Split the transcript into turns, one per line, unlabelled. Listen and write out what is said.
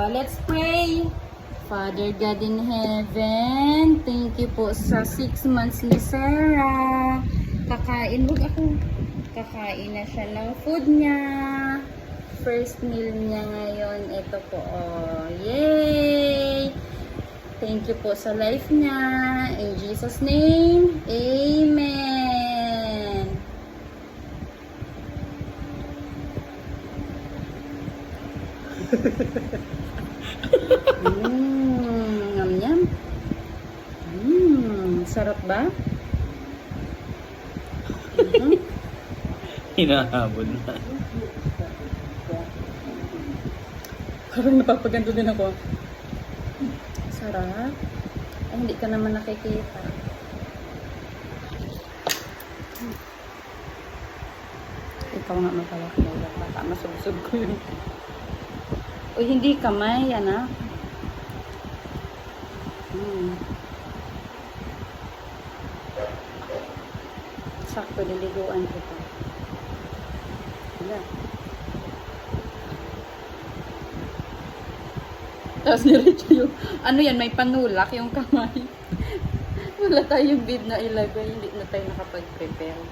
let's pray. Father God in heaven, thank you po sa 6 months ni Sarah. Kakain na siya ng food niya. First meal niya ngayon. Ito po, oh. Yay! Thank you po sa life niya. In Jesus' name, Amen. Yum yum. Sarap ba?
Hinahabol na.
Parang napapaganto din ako. Sarap. Ay, hindi ka naman nakikita. Ikaw nga mapalaki. Baka masubsub ko yun. Uy, hindi kamay, anak. Sakto, niliguan ko pa. Wala. Tapos nirecho yung, ano yan, may panulak yung kamay. Wala tayong bib na ilagay, hindi na tayo nakapag-prepare.